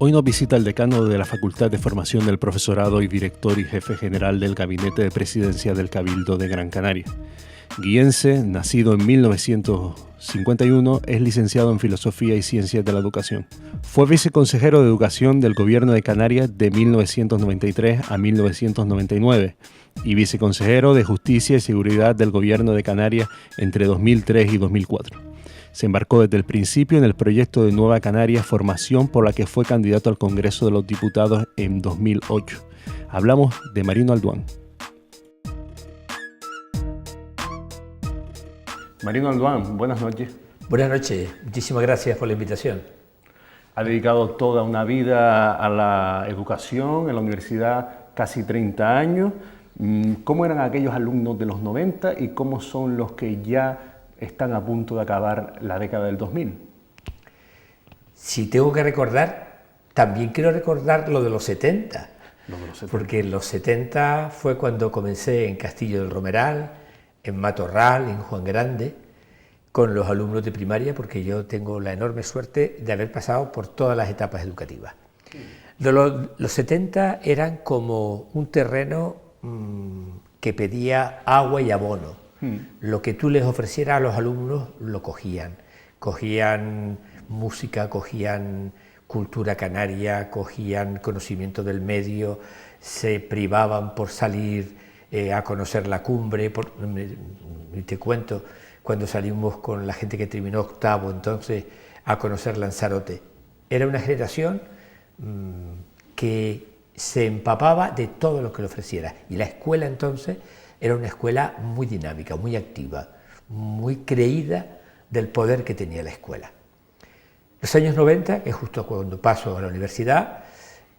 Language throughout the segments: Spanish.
Hoy nos visita el decano de la Facultad de Formación del Profesorado y director y jefe general del Gabinete de Presidencia del Cabildo de Gran Canaria. Guiense, nacido en 1951, es licenciado en Filosofía y Ciencias de la Educación. Fue viceconsejero de Educación del Gobierno de Canarias de 1993 a 1999 y viceconsejero de Justicia y Seguridad del Gobierno de Canarias entre 2003 y 2004. Se embarcó desde el principio en el proyecto de Nueva Canarias, formación por la que fue candidato al Congreso de los Diputados en 2008. Hablamos de Marino Alduán. Marino Alduán, buenas noches. Buenas noches, muchísimas gracias por la invitación. Ha dedicado toda una vida a la educación en la universidad, casi 30 años. ¿Cómo eran aquellos alumnos de los 90 y cómo son los que ya están a punto de acabar la década del 2000? Si tengo que recordar, también quiero recordar lo de los 70, porque en los 70 fue cuando comencé en Castillo del Romeral, en Matorral, en Juan Grande, con los alumnos de primaria, porque yo tengo la enorme suerte de haber pasado por todas las etapas educativas. Los 70 eran como un terreno que pedía agua y abono. Lo que tú les ofrecieras a los alumnos lo cogían. Cogían música, cogían cultura canaria, cogían conocimiento del medio, se privaban por salir a conocer la cumbre. Te cuento, cuando salimos con la gente que terminó octavo, entonces, a conocer Lanzarote. Era una generación que se empapaba de todo lo que le ofreciera. Y la escuela entonces era una escuela muy dinámica, muy activa, muy creída del poder que tenía la escuela. Los años 90, que es justo cuando paso a la universidad,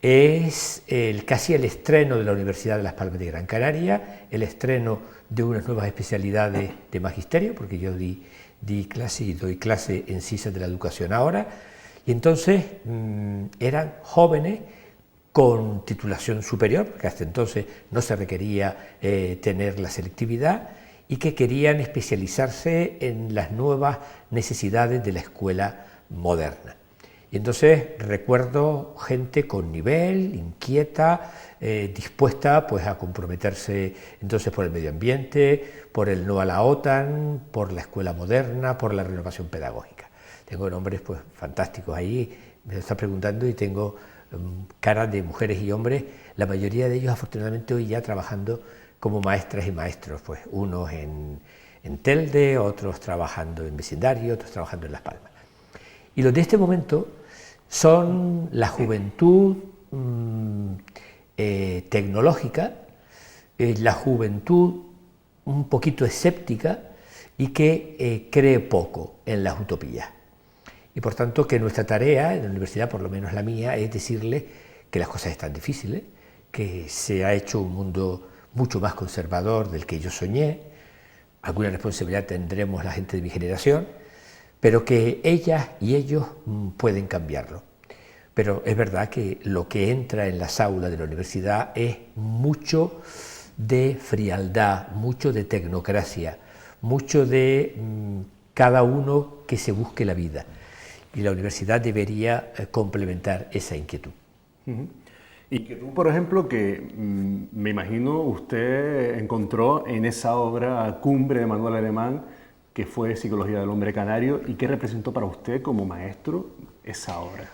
es casi el estreno de la Universidad de Las Palmas de Gran Canaria, el estreno de unas nuevas especialidades de magisterio, porque yo di clase y doy clase en ciencias de la educación ahora, y entonces eran jóvenes con titulación superior, porque hasta entonces no se requería tener la selectividad, y que querían especializarse en las nuevas necesidades de la escuela moderna. Y entonces recuerdo gente con nivel, inquieta, dispuesta pues, a comprometerse entonces por el medio ambiente, por el no a la OTAN, por la escuela moderna, por la renovación pedagógica. Tengo nombres pues, fantásticos ahí, me lo está preguntando, y tengo caras de mujeres y hombres, la mayoría de ellos afortunadamente hoy ya trabajando como maestras y maestros, pues unos en Telde, otros trabajando en vecindario, otros trabajando en Las Palmas. Y los de este momento son la juventud tecnológica, la juventud un poquito escéptica y que cree poco en las utopías. Y por tanto que nuestra tarea en la universidad, por lo menos la mía, es decirles que las cosas están difíciles, que se ha hecho un mundo mucho más conservador del que yo soñé, alguna responsabilidad tendremos la gente de mi generación, pero que ellas y ellos pueden cambiarlo. Pero es verdad que lo que entra en las aulas de la universidad es mucho de frialdad, mucho de tecnocracia, mucho de cada uno que se busque la vida. Y la universidad debería complementar esa inquietud. Inquietud, por ejemplo, que me imagino usted encontró en esa obra cumbre de Manuel Alemán, que fue Psicología del Hombre Canario, y qué representó para usted como maestro esa obra,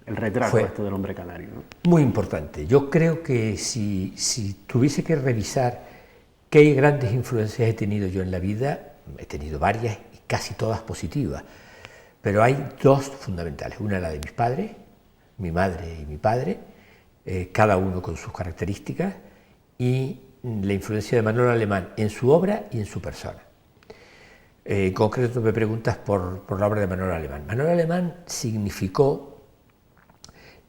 el retrato del hombre canario, ¿no? Muy importante. Yo creo que si tuviese que revisar qué grandes influencias he tenido yo en la vida, he tenido varias y casi todas positivas, pero hay dos fundamentales. Una la de mis padres, mi madre y mi padre, cada uno con sus características, y la influencia de Manuel Alemán en su obra y en su persona. En concreto me preguntas por la obra de Manuel Alemán. Manuel Alemán significó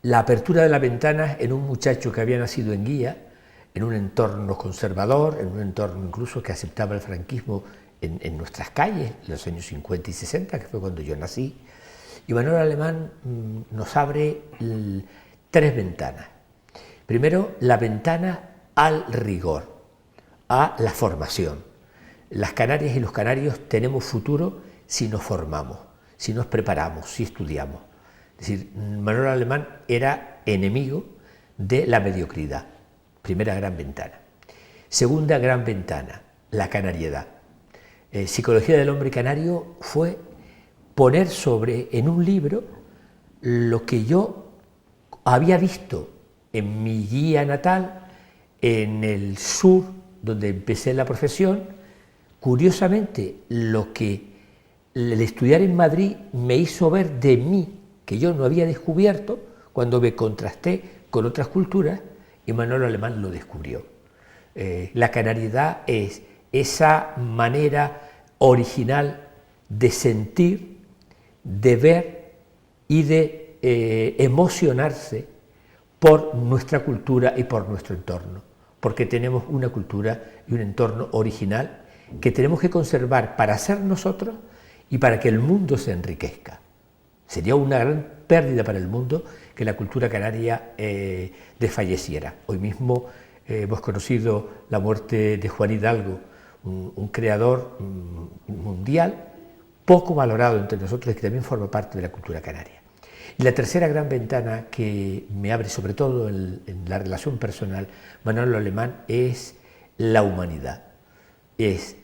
la apertura de las ventanas en un muchacho que había nacido en Guía, en un entorno conservador, en un entorno incluso que aceptaba el franquismo en nuestras calles, en los años 50 y 60, que fue cuando yo nací. Y Manuel Alemán nos abre tres ventanas. Primero, la ventana al rigor, a la formación. Las Canarias y los canarios tenemos futuro si nos formamos, si nos preparamos, si estudiamos. Es decir, Manuel Alemán era enemigo de la mediocridad. Primera gran ventana. Segunda gran ventana, la canariedad. Psicología del hombre canario fue poner en un libro lo que yo había visto en mi guía natal, en el sur, donde empecé la profesión. Curiosamente, lo que el estudiar en Madrid me hizo ver de mí, que yo no había descubierto, cuando me contrasté con otras culturas, y Manuel Alemán lo descubrió. La canariedad es esa manera original de sentir, de ver y de emocionarse por nuestra cultura y por nuestro entorno, porque tenemos una cultura y un entorno original que tenemos que conservar para ser nosotros y para que el mundo se enriquezca. Sería una gran pérdida para el mundo que la cultura canaria desfalleciera. Hoy mismo hemos conocido la muerte de Juan Hidalgo, un creador mundial poco valorado entre nosotros y que también forma parte de la cultura canaria. Y la tercera gran ventana que me abre, sobre todo en la relación personal, Manuel Alemán, es la humanidad.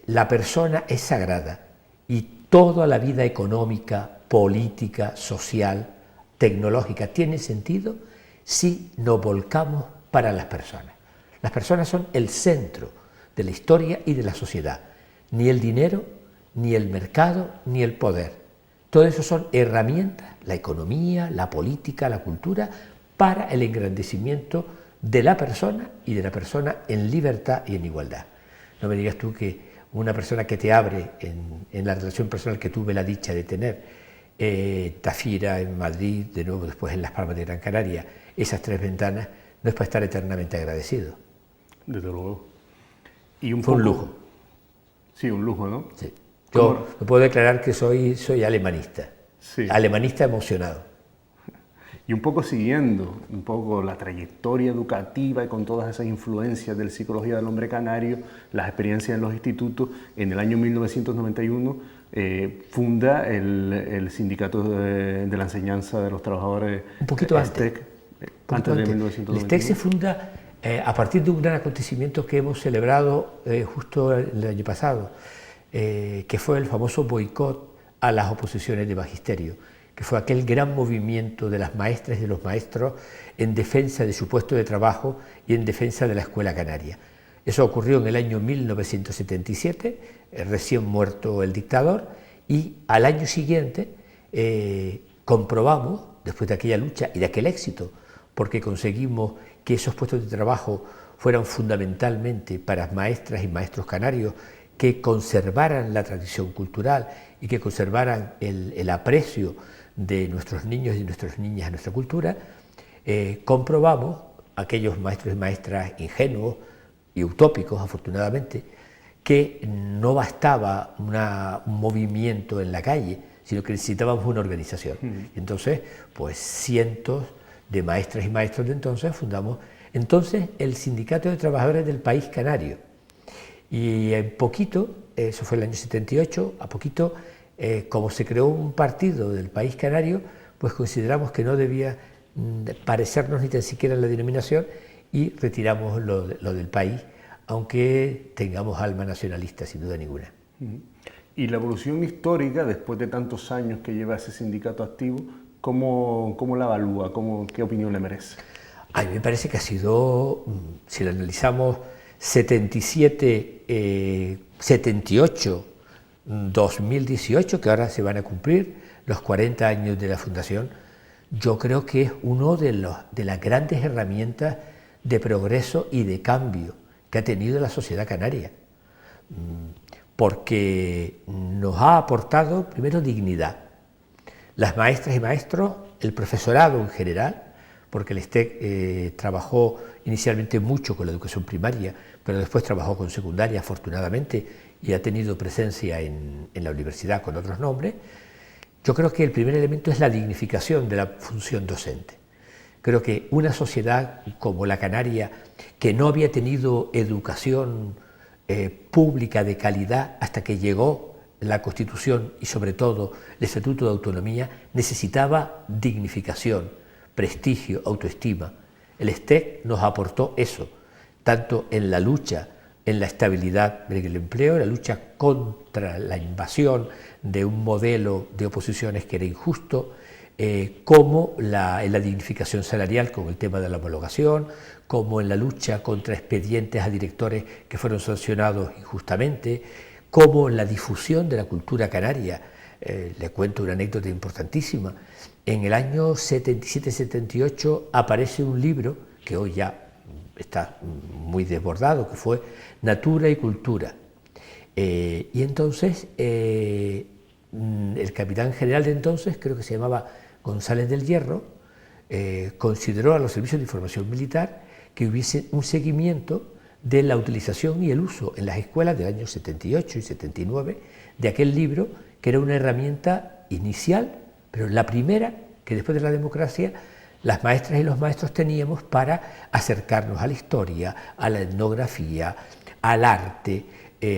La persona es sagrada y toda la vida económica, política, social, tecnológica tiene sentido si nos volcamos para las personas. Las personas son el centro de la historia y de la sociedad. Ni el dinero, ni el mercado, ni el poder. Todo eso son herramientas, la economía, la política, la cultura, para el engrandecimiento de la persona y de la persona en libertad y en igualdad. No me digas tú que una persona que te abre en la relación personal que tuve la dicha de tener, Tafira en Madrid, de nuevo después en Las Palmas de Gran Canaria, esas tres ventanas, no es para estar eternamente agradecido. Desde luego. Y Fue un lujo. Sí, un lujo, ¿no? Sí. Yo me puedo declarar que soy alemanista, sí. Alemanista emocionado. Y un poco siguiendo un poco la trayectoria educativa y con todas esas influencias de la psicología del hombre canario, las experiencias en los institutos, en el año 1991 funda el Sindicato de la Enseñanza de los Trabajadores. Un poquito antes. Antes de 1991. El STEC se funda a partir de un gran acontecimiento que hemos celebrado justo el año pasado, que fue el famoso boicot a las oposiciones de magisterio, que fue aquel gran movimiento de las maestras y de los maestros en defensa de su puesto de trabajo y en defensa de la escuela canaria. Eso ocurrió en el año 1977, recién muerto el dictador, y al año siguiente comprobamos, después de aquella lucha y de aquel éxito, porque conseguimos que esos puestos de trabajo fueran fundamentalmente para maestras y maestros canarios que conservaran la tradición cultural y que conservaran el aprecio de nuestros niños y nuestras niñas a nuestra cultura. Comprobamos, aquellos maestros y maestras ingenuos y utópicos, afortunadamente, que no bastaba un movimiento en la calle, sino que necesitábamos una organización. Entonces, pues cientos de maestras y maestros de entonces fundamos entonces el Sindicato de Trabajadores del País Canario. Y en poquito, eso fue el año 78, a poquito, como se creó un partido del País Canario, pues consideramos que no debía parecernos ni tan siquiera en la denominación y retiramos lo del país, aunque tengamos alma nacionalista, sin duda ninguna. Y la evolución histórica, después de tantos años que lleva ese sindicato activo, ¿cómo la evalúa? ¿Qué opinión le merece? A mí me parece que ha sido, si lo analizamos, 77, 78, 2018, que ahora se van a cumplir los 40 años de la fundación, yo creo que es uno de las grandes herramientas de progreso y de cambio que ha tenido la sociedad canaria, porque nos ha aportado primero dignidad. Las maestras y maestros, el profesorado en general, porque el STEC trabajó inicialmente mucho con la educación primaria, pero después trabajó con secundaria, afortunadamente, y ha tenido presencia en la universidad con otros nombres. Yo creo que el primer elemento es la dignificación de la función docente. Creo que una sociedad como la canaria, que no había tenido educación pública de calidad hasta que llegó la Constitución y sobre todo el Estatuto de Autonomía, necesitaba dignificación, prestigio, autoestima. El STEC nos aportó eso, tanto en la lucha, en la estabilidad del empleo, en la lucha contra la invasión de un modelo de oposiciones que era injusto, como en la dignificación salarial con el tema de la homologación, como en la lucha contra expedientes a directores que fueron sancionados injustamente, como en la difusión de la cultura canaria. Le cuento una anécdota importantísima. En el año 77-78 aparece un libro que hoy ya está muy desbordado, que fue Natura y Cultura. Y entonces el capitán general de entonces, creo que se llamaba González del Hierro, consideró a los servicios de información militar que hubiese un seguimiento de la utilización y el uso en las escuelas del año 78 y 79 de aquel libro, que era una herramienta inicial, pero la primera que después de la democracia las maestras y los maestros teníamos para acercarnos a la historia, a la etnografía, al arte,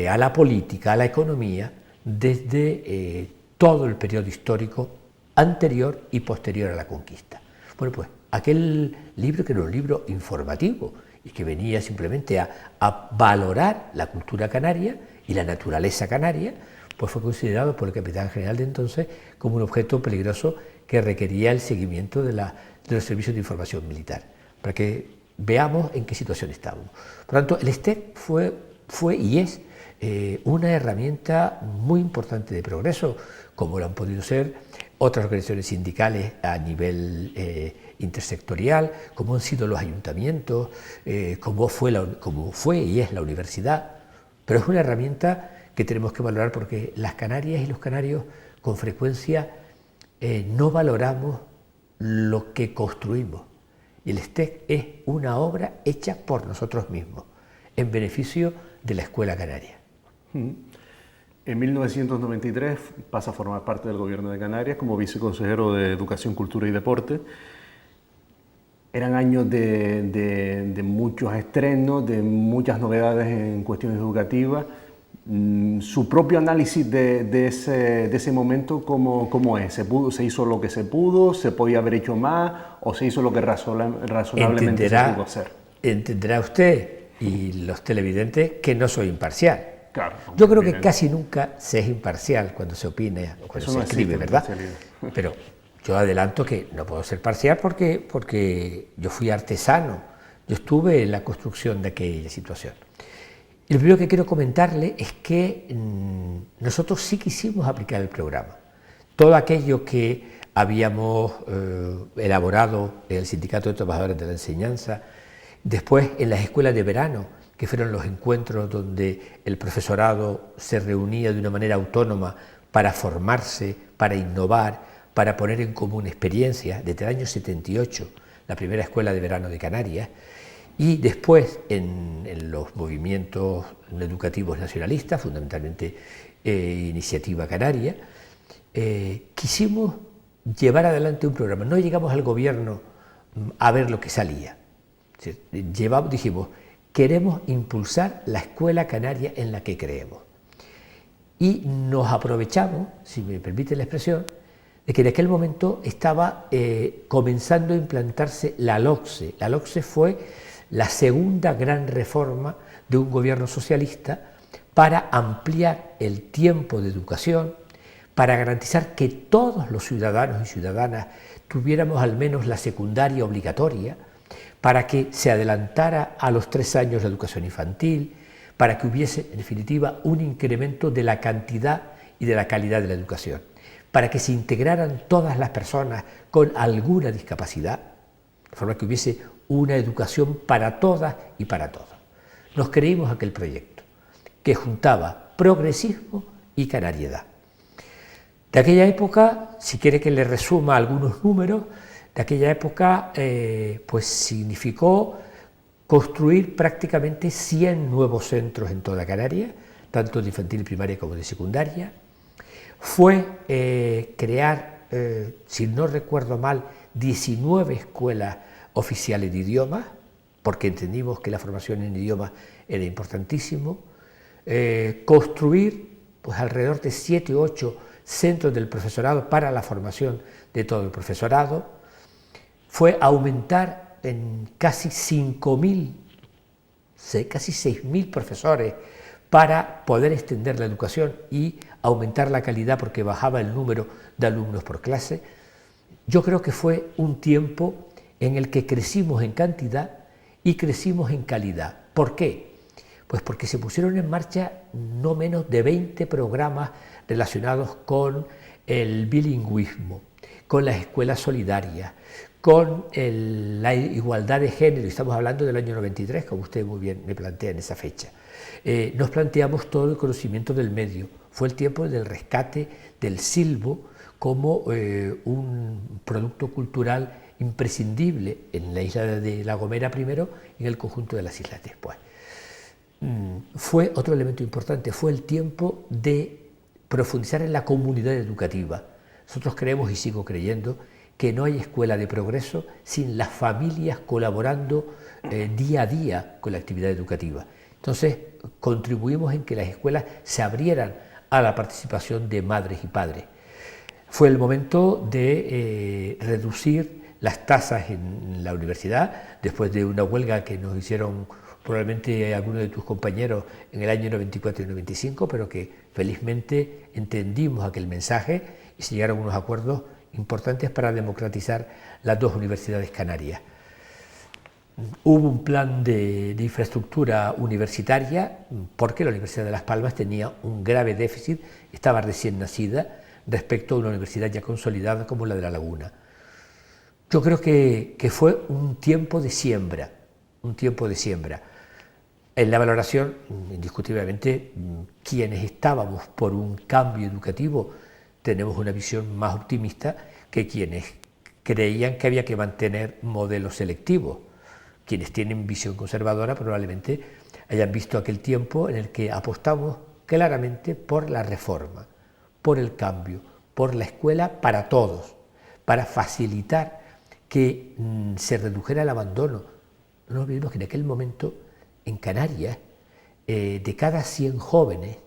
a la política, a la economía, desde todo el periodo histórico anterior y posterior a la conquista. Bueno, pues aquel libro, que era un libro informativo y que venía simplemente a valorar la cultura canaria y la naturaleza canaria, pues fue considerado por el capitán general de entonces como un objeto peligroso que requería el seguimiento de los servicios de información militar, para que veamos en qué situación estábamos. Por lo tanto, el STEC fue y es una herramienta muy importante de progreso, como lo han podido ser otras organizaciones sindicales a nivel intersectorial, como han sido los ayuntamientos, como fue y es la universidad. Pero es una herramienta que tenemos que valorar, porque las canarias y los canarios con frecuencia no valoramos lo que construimos. Y el STEC es una obra hecha por nosotros mismos, en beneficio de la escuela canaria. En 1993 pasa a formar parte del Gobierno de Canarias como viceconsejero de Educación, Cultura y Deporte. Eran años de muchos estrenos, de muchas novedades en cuestiones educativas. Su propio análisis de ese momento, ¿cómo es? ¿Se hizo lo que se pudo? ¿Se podía haber hecho más? ¿O se hizo lo que razonablemente se pudo hacer? Entenderá usted y los televidentes que no soy imparcial. Claro, yo creo que casi nunca se es imparcial cuando se opina o cuando se escribe, ¿verdad? Pero yo adelanto que no puedo ser parcial porque yo fui artesano, yo estuve en la construcción de aquella situación. Y lo primero que quiero comentarle es que nosotros sí quisimos aplicar el programa. Todo aquello que habíamos elaborado en el Sindicato de Trabajadores de la Enseñanza, después en las escuelas de verano, que fueron los encuentros donde el profesorado se reunía de una manera autónoma para formarse, para innovar, para poner en común experiencias, desde el año 78, la primera escuela de verano de Canarias, y después en los movimientos educativos nacionalistas, fundamentalmente Iniciativa Canaria, quisimos llevar adelante un programa. No llegamos al gobierno a ver lo que salía. Dijimos, queremos impulsar la escuela canaria en la que creemos. Y nos aprovechamos, si me permite la expresión, de que en aquel momento estaba comenzando a implantarse la LOCSE. La LOCSE fue la segunda gran reforma de un gobierno socialista para ampliar el tiempo de educación, para garantizar que todos los ciudadanos y ciudadanas tuviéramos al menos la secundaria obligatoria, para que se adelantara a los 3 años la educación infantil, para que hubiese, en definitiva, un incremento de la cantidad y de la calidad de la educación, para que se integraran todas las personas con alguna discapacidad, de forma que hubiese una educación para todas y para todos. Nos creímos aquel proyecto, que juntaba progresismo y canariedad. De aquella época, si quiere que le resuma algunos números, de aquella época pues significó construir prácticamente 100 nuevos centros en toda Canarias, tanto de infantil y primaria como de secundaria. Fue crear, si no recuerdo mal, 19 escuelas oficiales de idiomas, porque entendimos que la formación en idiomas era importantísimo, construir pues, alrededor de 7 u 8 centros del profesorado para la formación de todo el profesorado, fue aumentar en casi 5.000, casi 6.000 profesores para poder extender la educación y aumentar la calidad porque bajaba el número de alumnos por clase. Yo creo que fue un tiempo en el que crecimos en cantidad y crecimos en calidad. ¿Por qué? Pues porque se pusieron en marcha no menos de 20 programas relacionados con el bilingüismo, con las escuelas solidarias, con la igualdad de género. Estamos hablando del año 93, como usted muy bien me plantea en esa fecha. Nos planteamos todo el conocimiento del medio. Fue el tiempo del rescate del silbo como un producto cultural imprescindible en la isla de La Gomera primero y en el conjunto de las islas después. Fue otro elemento importante, fue el tiempo de profundizar en la comunidad educativa. Nosotros creemos y sigo creyendo que no hay escuela de progreso sin las familias colaborando día a día con la actividad educativa. Entonces, contribuimos en que las escuelas se abrieran a la participación de madres y padres. Fue el momento de reducir las tasas en la universidad, después de una huelga que nos hicieron probablemente algunos de tus compañeros en el año 94 y 95, pero que felizmente entendimos aquel mensaje y se llegaron a unos acuerdos importantes para democratizar las dos universidades canarias. Hubo un plan de infraestructura universitaria porque la Universidad de Las Palmas tenía un grave déficit, estaba recién nacida respecto a una universidad ya consolidada como la de La Laguna. Yo creo que fue un tiempo de siembra, un tiempo de siembra. En la valoración, indiscutiblemente, quienes estábamos por un cambio educativo tenemos una visión más optimista que quienes creían que había que mantener modelos selectivos. Quienes tienen visión conservadora probablemente hayan visto aquel tiempo en el que apostamos claramente por la reforma, por el cambio, por la escuela para todos, para facilitar que se redujera el abandono. No nos olvidemos que en aquel momento en Canarias, de cada 100 jóvenes,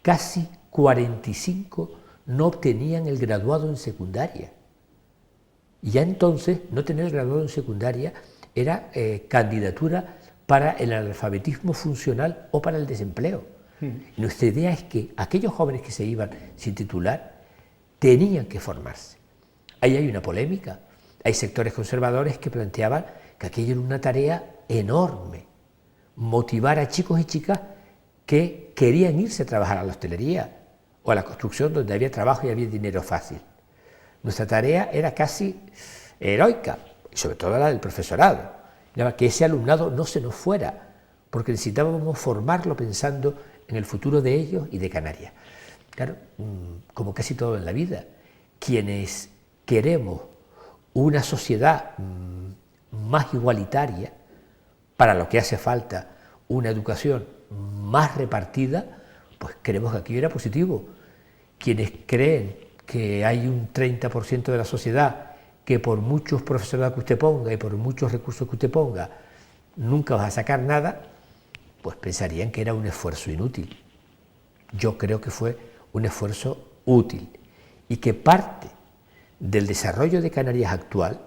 casi 45 no obtenían el graduado en secundaria. Y ya entonces no tener el graduado en secundaria era candidatura para el analfabetismo funcional o para el desempleo. Y nuestra idea es que aquellos jóvenes que se iban sin titular tenían que formarse. Ahí hay una polémica. Hay sectores conservadores que planteaban que aquello era una tarea enorme, motivar a chicos y chicas que querían irse a trabajar a la hostelería o a la construcción donde había trabajo y había dinero fácil. Nuestra tarea era casi heroica, y sobre todo la del profesorado, que ese alumnado no se nos fuera, porque necesitábamos formarlo pensando en el futuro de ellos y de Canarias. Claro, como casi todo en la vida, quienes queremos una sociedad más igualitaria, para lo que hace falta una educación más repartida, pues creemos que aquello era positivo. Quienes creen que hay un 30% de la sociedad que por muchos profesorados que usted ponga y por muchos recursos que usted ponga nunca va a sacar nada, pues pensarían que era un esfuerzo inútil. Yo creo que fue un esfuerzo útil y que parte del desarrollo de Canarias actual,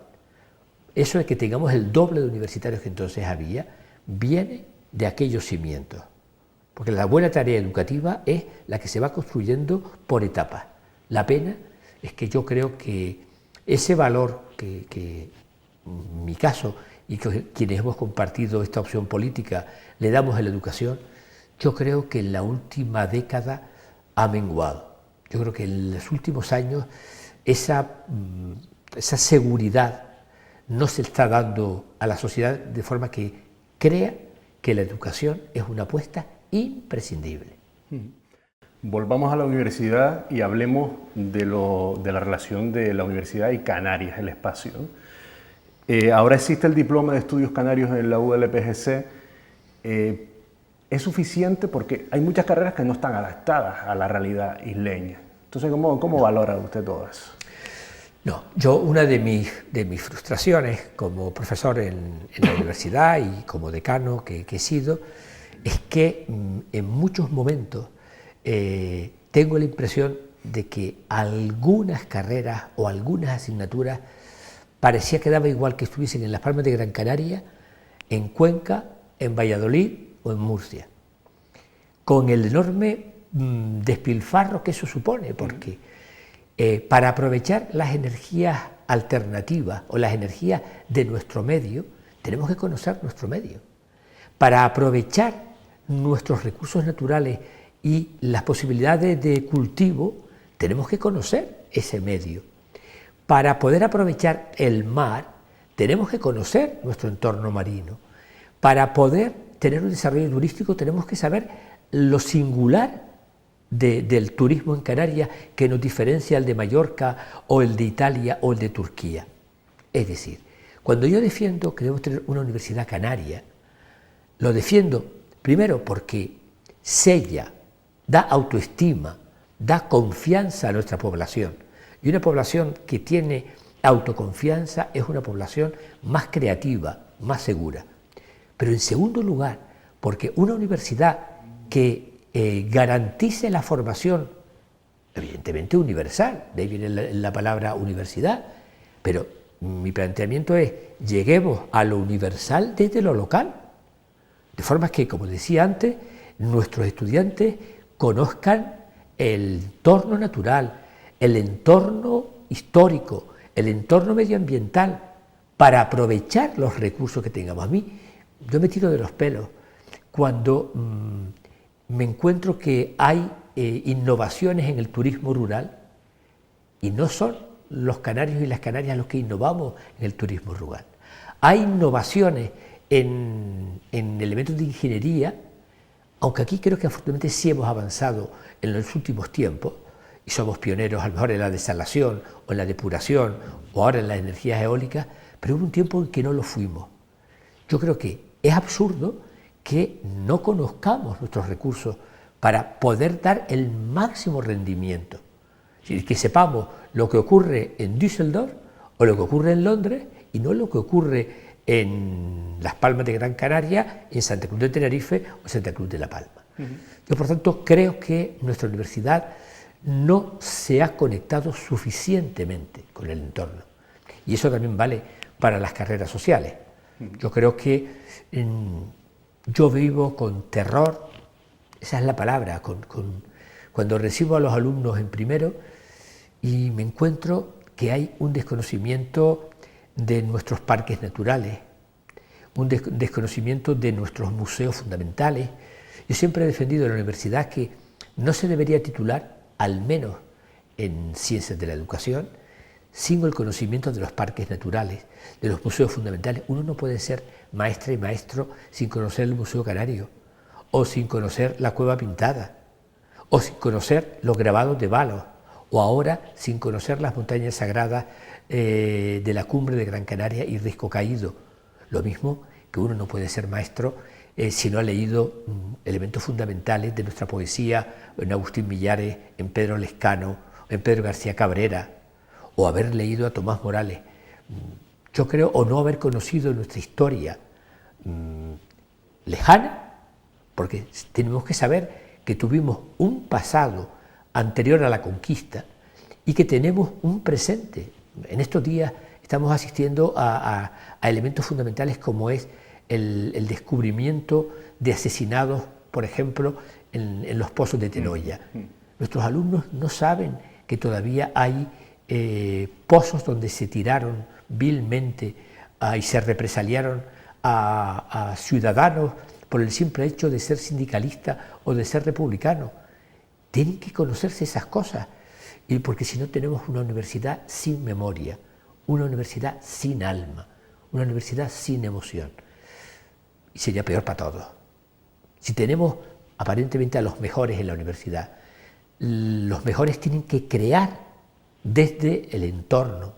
eso de que tengamos el doble de universitarios que entonces había, viene de aquellos cimientos. Porque la buena tarea educativa es la que se va construyendo por etapas. La pena es que yo creo que ese valor que en mi caso y que quienes hemos compartido esta opción política le damos a la educación, yo creo que en la última década ha menguado. Yo creo que en los últimos años esa seguridad no se está dando a la sociedad de forma que crea que la educación es una apuesta imprescindible. Volvamos a la universidad y hablemos de la relación de la universidad y Canarias, el espacio. Ahora existe el diploma de estudios canarios en la ULPGC. Es suficiente porque hay muchas carreras que no están adaptadas a la realidad isleña. Entonces, ¿cómo valora usted todo eso? No, una de mis frustraciones como profesor en la universidad y como decano que he sido, es que en muchos momentos tengo la impresión de que algunas carreras o algunas asignaturas parecía que daba igual que estuviesen en Las Palmas de Gran Canaria, en Cuenca, en Valladolid o en Murcia, con el enorme despilfarro que eso supone, porque para aprovechar las energías alternativas o las energías de nuestro medio, tenemos que conocer nuestro medio. Para aprovechar nuestros recursos naturales y las posibilidades de cultivo, tenemos que conocer ese medio. Para poder aprovechar el mar, tenemos que conocer nuestro entorno marino. Para poder tener un desarrollo turístico, tenemos que saber lo singular del turismo en Canarias que nos diferencia el de Mallorca o el de Italia o el de Turquía. Es decir, cuando yo defiendo que debemos tener una universidad canaria, lo defiendo primero porque sella, da autoestima, da confianza a nuestra población. Y una población que tiene autoconfianza es una población más creativa, más segura. Pero en segundo lugar, porque una universidad que garantice la formación, evidentemente universal, de ahí viene la palabra universidad, pero mi planteamiento es, lleguemos a lo universal desde lo local, de forma que, como decía antes, nuestros estudiantes conozcan el entorno natural, el entorno histórico, el entorno medioambiental, para aprovechar los recursos que tengamos. A mí, yo me tiro de los pelos cuando me encuentro que hay innovaciones en el turismo rural y no son los canarios y las canarias los que innovamos en el turismo rural. Hay innovaciones en elementos de ingeniería, aunque aquí creo que afortunadamente sí hemos avanzado en los últimos tiempos y somos pioneros a lo mejor en la desalación o en la depuración o ahora en las energías eólicas, pero hubo un tiempo en que no lo fuimos. Yo creo que es absurdo que no conozcamos nuestros recursos para poder dar el máximo rendimiento. Es decir, que sepamos lo que ocurre en Düsseldorf o lo que ocurre en Londres y no lo que ocurre en Las Palmas de Gran Canaria, en Santa Cruz de Tenerife o Santa Cruz de La Palma. Yo, por tanto, creo que nuestra universidad no se ha conectado suficientemente con el entorno. Y eso también vale para las carreras sociales. Yo creo que yo vivo con terror, esa es la palabra, cuando recibo a los alumnos en primero y me encuentro que hay un desconocimiento de nuestros parques naturales, un desconocimiento de nuestros museos fundamentales. Yo siempre he defendido en la universidad que no se debería titular, al menos en ciencias de la educación, sin el conocimiento de los parques naturales, de los museos fundamentales. Uno no puede ser maestra y maestro sin conocer el Museo Canario, o sin conocer la Cueva Pintada, o sin conocer los grabados de Balos, o ahora sin conocer las montañas sagradas de la cumbre de Gran Canaria y Risco Caído. Lo mismo que uno no puede ser maestro si no ha leído elementos fundamentales de nuestra poesía en Agustín Millares, en Pedro Lescano, en Pedro García Cabrera, o haber leído a Tomás Morales. Yo creo, o no haber conocido nuestra historia lejana, porque tenemos que saber que tuvimos un pasado anterior a la conquista y que tenemos un presente. En estos días estamos asistiendo a elementos fundamentales como es el descubrimiento de asesinados, por ejemplo, en los pozos de Tenoya. Nuestros alumnos no saben que todavía hay pozos donde se tiraron vilmente y se represaliaron a ciudadanos por el simple hecho de ser sindicalista o de ser republicano. Tienen que conocerse esas cosas, y porque si no tenemos una universidad sin memoria, una universidad sin alma, una universidad sin emoción. Y sería peor para todos. Si tenemos aparentemente a los mejores en la universidad, los mejores tienen que crear desde el entorno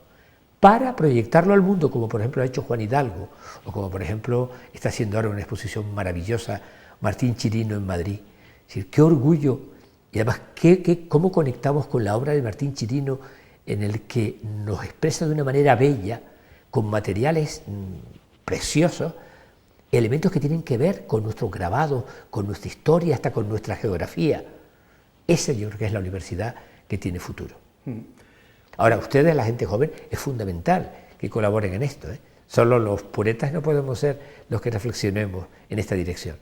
para proyectarlo al mundo, como por ejemplo ha hecho Juan Hidalgo, o como por ejemplo está haciendo ahora una exposición maravillosa Martín Chirino en Madrid. Es decir, qué orgullo, y además cómo conectamos con la obra de Martín Chirino en el que nos expresa de una manera bella, con materiales preciosos, elementos que tienen que ver con nuestros grabados, con nuestra historia, hasta con nuestra geografía. Esa yo creo que es la universidad que tiene futuro. Ahora, ustedes, la gente joven, es fundamental que colaboren en esto, ¿eh? Solo los puretas no podemos ser los que reflexionemos en esta dirección.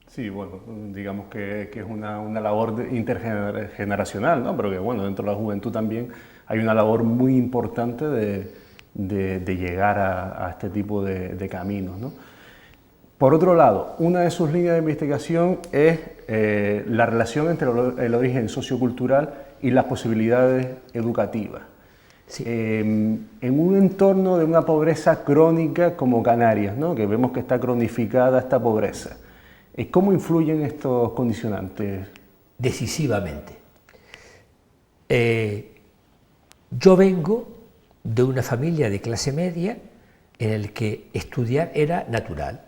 Sí, bueno, digamos que es una labor intergeneracional, ¿no? Pero que, bueno, dentro de la juventud también hay una labor muy importante de llegar a este tipo de caminos, ¿no? Por otro lado, una de sus líneas de investigación es la relación entre el origen sociocultural y las posibilidades educativas. Sí. En un entorno de una pobreza crónica como Canarias, ¿no? Que vemos que está cronificada esta pobreza, ¿cómo influyen estos condicionantes? Decisivamente. Yo vengo de una familia de clase media en el que estudiar era natural.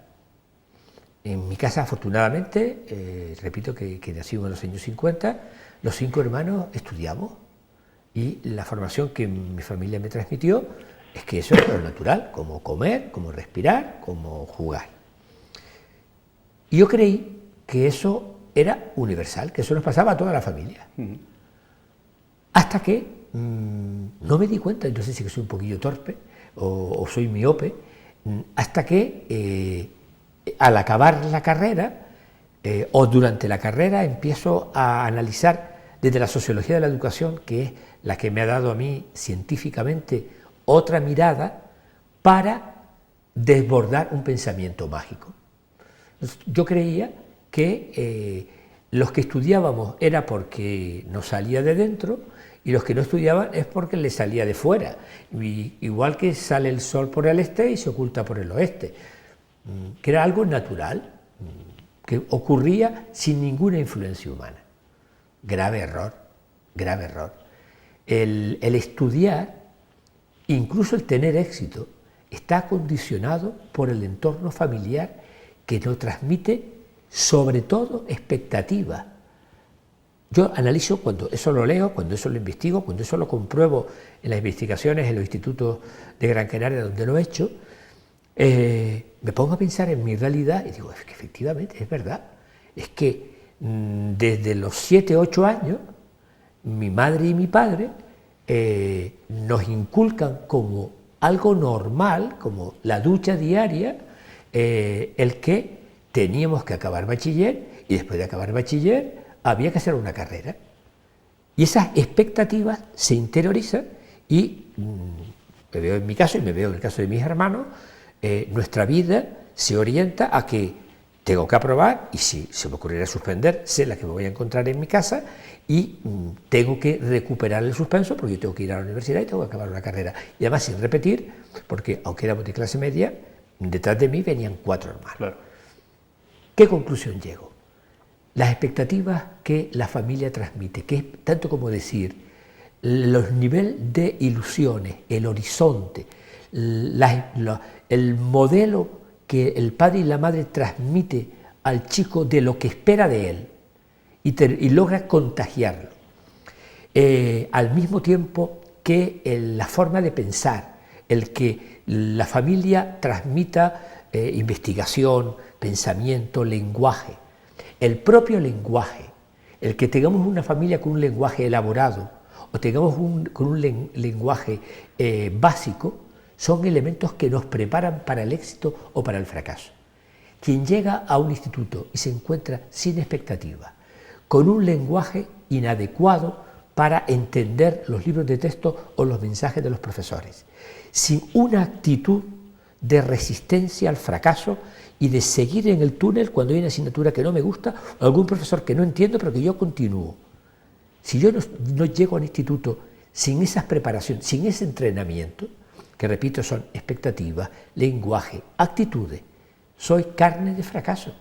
En mi casa, afortunadamente, repito que nacimos en los años 50, los 5 hermanos estudiamos y la formación que mi familia me transmitió es que eso era lo natural, como comer, como respirar, como jugar. Y yo creí que eso era universal, que eso nos pasaba a toda la familia. Hasta que no me di cuenta, no sé si soy un poquillo torpe o soy miope, hasta que al acabar la carrera o durante la carrera empiezo a analizar desde la sociología de la educación, que es la que me ha dado a mí científicamente otra mirada para desbordar un pensamiento mágico. Yo creía que los que estudiábamos era porque nos salía de dentro y los que no estudiaban es porque les salía de fuera. Igual que sale el sol por el este y se oculta por el oeste, que era algo natural, que ocurría sin ninguna influencia humana. Grave error, grave error. El estudiar, incluso el tener éxito, está condicionado por el entorno familiar que nos transmite sobre todo expectativas. Yo analizo cuando eso lo leo, cuando eso lo investigo, cuando eso lo compruebo en las investigaciones en los institutos de Gran Canaria donde lo he hecho, me pongo a pensar en mi realidad y digo, es que efectivamente es verdad. Es que desde los 7, 8 años, mi madre y mi padre nos inculcan como algo normal, como la ducha diaria, el que teníamos que acabar bachiller y después de acabar bachiller había que hacer una carrera. Y esas expectativas se interiorizan y me veo en mi caso y me veo en el caso de mis hermanos, nuestra vida se orienta a que tengo que aprobar y si se me ocurriera suspender, sé la que me voy a encontrar en mi casa y tengo que recuperar el suspenso porque yo tengo que ir a la universidad y tengo que acabar una carrera. Y además sin repetir, porque aunque éramos de clase media, detrás de mí venían 4 hermanos. Claro. ¿Qué conclusión llego? Las expectativas que la familia transmite, que es tanto como decir, los niveles de ilusiones, el horizonte, el modelo que el padre y la madre transmite al chico de lo que espera de él y logra contagiarlo. Al mismo tiempo que la forma de pensar, el que la familia transmita investigación, pensamiento, lenguaje. El propio lenguaje, el que tengamos una familia con un lenguaje elaborado o tengamos con un lenguaje básico, son elementos que nos preparan para el éxito o para el fracaso. Quien llega a un instituto y se encuentra sin expectativa, con un lenguaje inadecuado para entender los libros de texto o los mensajes de los profesores, sin una actitud de resistencia al fracaso y de seguir en el túnel cuando hay una asignatura que no me gusta o algún profesor que no entiendo pero que yo continúo. Si yo no llego al instituto sin esas preparaciones, sin ese entrenamiento, que repito son expectativas, lenguaje, actitudes, soy carne de fracaso.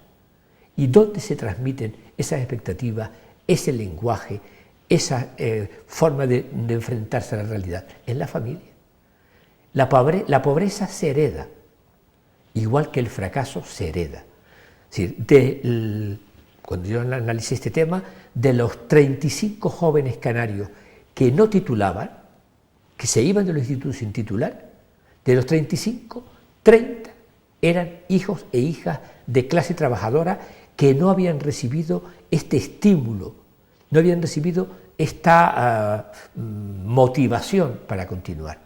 ¿Y dónde se transmiten esas expectativas, ese lenguaje, esa forma de enfrentarse a la realidad? En la familia. La pobreza se hereda, igual que el fracaso se hereda. Es decir, cuando yo analicé este tema, de los 35 jóvenes canarios que no titulaban, que se iban de los institutos sin titular. De los 35, 30 eran hijos e hijas de clase trabajadora que no habían recibido este estímulo, no habían recibido esta motivación para continuar.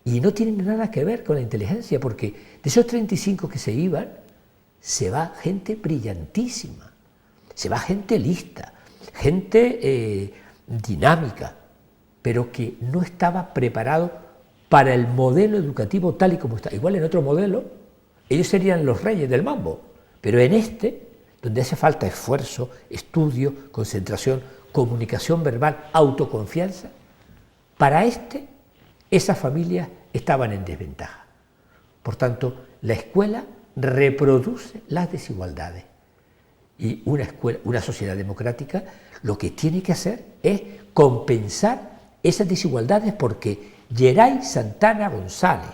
Y no tienen nada que ver con la inteligencia, porque de esos 35 que se iban, se va gente brillantísima, se va gente lista, gente dinámica, pero que no estaba preparado para el modelo educativo tal y como está. Igual en otro modelo, ellos serían los reyes del mambo, pero en este, donde hace falta esfuerzo, estudio, concentración, comunicación verbal, autoconfianza, para esas familias estaban en desventaja. Por tanto, la escuela reproduce las desigualdades. Y una sociedad democrática lo que tiene que hacer es compensar esas desigualdades, porque Geray Santana González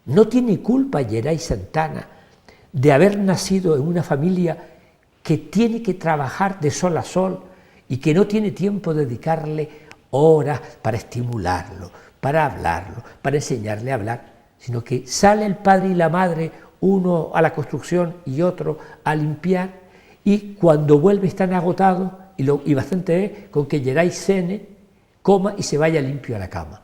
no tiene culpa, Geray Santana, de haber nacido en una familia que tiene que trabajar de sol a sol y que no tiene tiempo de dedicarle horas para estimularlo, para hablarlo, para enseñarle a hablar, sino que sale el padre y la madre, uno a la construcción y otro a limpiar, y cuando vuelve están agotados, y bastante es con que Geray cene, coma y se vaya limpio a la cama.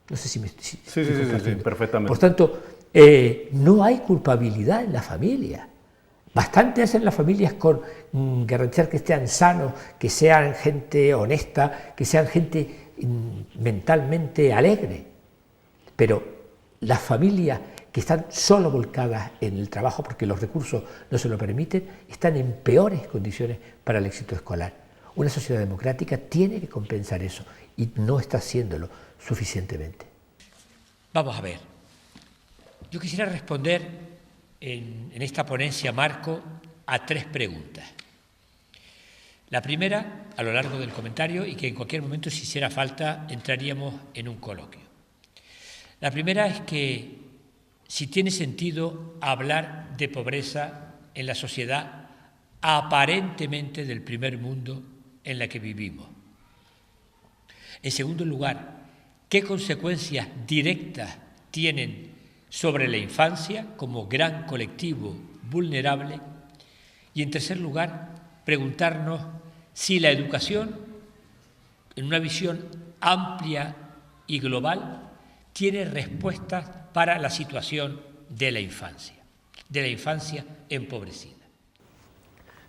No sé si me estoy... Sí, perfectamente. Por tanto, no hay culpabilidad en la familia. Bastante hacen las familias con garantizar que estén sanos, que sean gente honesta, que sean gente mentalmente alegre. Pero las familias que están solo volcadas en el trabajo porque los recursos no se lo permiten, están en peores condiciones para el éxito escolar. Una sociedad democrática tiene que compensar eso y no está haciéndolo suficientemente. Vamos a ver. Yo quisiera responder en esta ponencia marco a 3 preguntas. La primera, a lo largo del comentario, y que en cualquier momento, si hiciera falta, entraríamos en un coloquio. La primera es que si tiene sentido hablar de pobreza en la sociedad aparentemente del primer mundo en la que vivimos. En segundo lugar, ¿qué consecuencias directas tienen sobre la infancia como gran colectivo vulnerable? Y en tercer lugar, preguntarnos si la educación, en una visión amplia y global, tiene respuestas para la situación de la infancia empobrecida.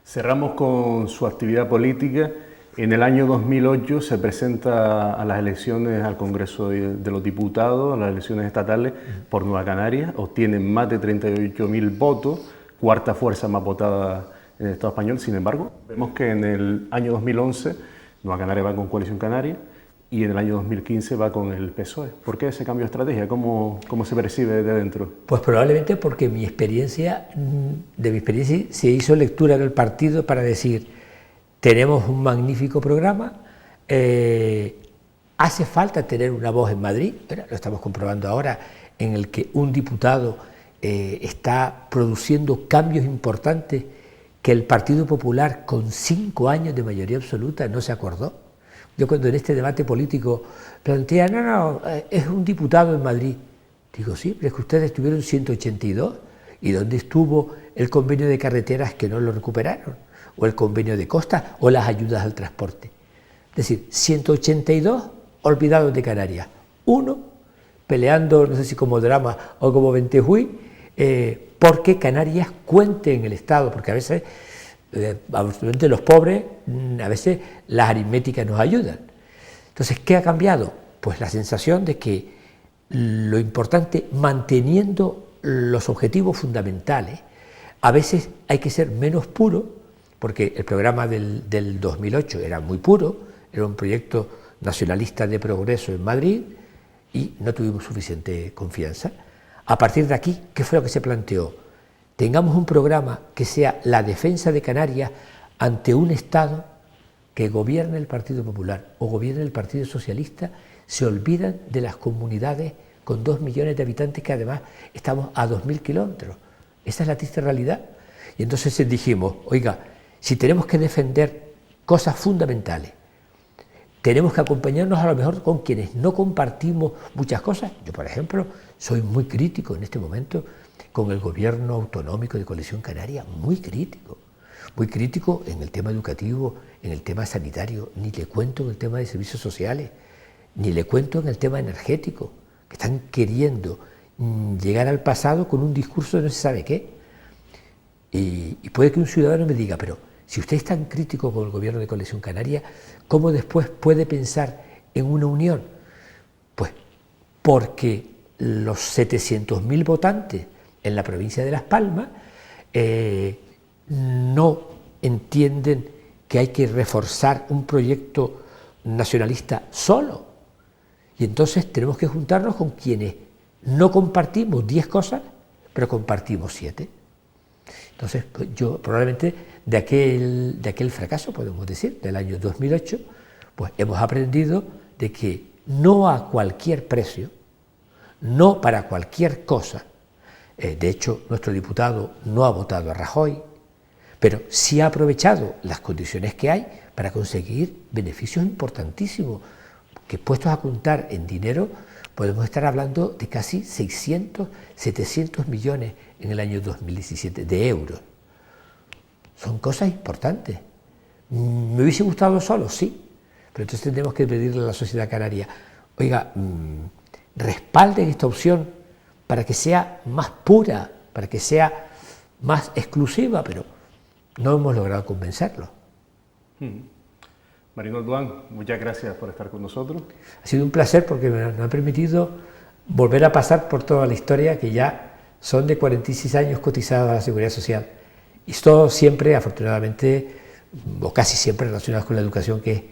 Cerramos con su actividad política. En el año 2008 se presenta a las elecciones al Congreso de los Diputados, a las elecciones estatales por Nueva Canarias, obtiene más de 38.000 votos, cuarta fuerza más votada en el Estado español. Sin embargo, vemos que en el año 2011 Nueva Canarias va con Coalición Canaria y en el año 2015 va con el PSOE. ¿Por qué ese cambio de estrategia? ¿Cómo se percibe desde dentro? Pues probablemente porque de mi experiencia se hizo lectura del partido para decir: tenemos un magnífico programa, hace falta tener una voz en Madrid, lo estamos comprobando ahora, en el que un diputado está produciendo cambios importantes que el Partido Popular, con 5 años de mayoría absoluta, no se acordó. Yo cuando en este debate político plantea, es un diputado en Madrid, digo, sí, pero es que ustedes tuvieron 182, ¿y dónde estuvo el convenio de carreteras que no lo recuperaron? O el convenio de costas, o las ayudas al transporte. Es decir, 182 olvidados de Canarias, uno peleando, no sé si como drama o como ventejuí, porque Canarias cuente en el Estado, porque a veces, absolutamente los pobres, a veces las aritméticas nos ayudan. Entonces, ¿qué ha cambiado? Pues la sensación de que lo importante, manteniendo los objetivos fundamentales, a veces hay que ser menos puro, porque el programa del 2008 era muy puro, era un proyecto nacionalista de progreso en Madrid y no tuvimos suficiente confianza. A partir de aquí, ¿qué fue lo que se planteó? Tengamos un programa que sea la defensa de Canarias ante un Estado que gobierne el Partido Popular o gobierne el Partido Socialista, se olvidan de las comunidades con 2 millones de habitantes que además estamos a 2.000 kilómetros. Esa es la triste realidad. Y entonces dijimos, oiga, si tenemos que defender cosas fundamentales, tenemos que acompañarnos a lo mejor con quienes no compartimos muchas cosas. Yo, por ejemplo, soy muy crítico en este momento con el gobierno autonómico de Coalición Canaria, muy crítico en el tema educativo, en el tema sanitario, ni le cuento en el tema de servicios sociales, ni le cuento en el tema energético, que están queriendo llegar al pasado con un discurso de no se sabe qué. Y puede que un ciudadano me diga, pero si usted es tan crítico con el gobierno de Coalición Canaria, ¿cómo después puede pensar en una unión? Pues porque los 700.000 votantes en la provincia de Las Palmas no entienden que hay que reforzar un proyecto nacionalista solo. Y entonces tenemos que juntarnos con quienes no compartimos 10 cosas, pero compartimos 7. Entonces, pues yo probablemente de aquel fracaso, podemos decir, del año 2008, pues hemos aprendido de que no a cualquier precio, no para cualquier cosa. De hecho, nuestro diputado no ha votado a Rajoy, pero sí ha aprovechado las condiciones que hay para conseguir beneficios importantísimos, que puestos a contar en dinero, podemos estar hablando de casi 600, 700 millones en el año 2017 de euros. Son cosas importantes. ¿Me hubiese gustado solo? Sí, pero entonces tendremos que pedirle a la sociedad canaria, oiga, respalden esta opción para que sea más pura, para que sea más exclusiva, pero no hemos logrado convencerlo. Marino Duán, muchas gracias por estar con nosotros. Ha sido un placer porque me ha permitido volver a pasar por toda la historia, que ya son de 46 años cotizados a la Seguridad Social. Y todo siempre, afortunadamente, o casi siempre relacionado con la educación, que es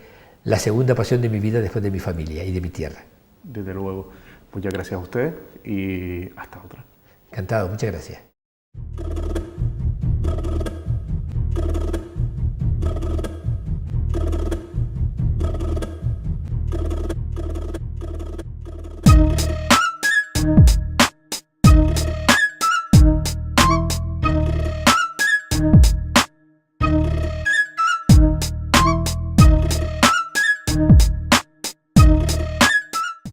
la segunda pasión de mi vida después de mi familia y de mi tierra. Desde luego. Muchas gracias a usted y hasta otra. Encantado, muchas gracias.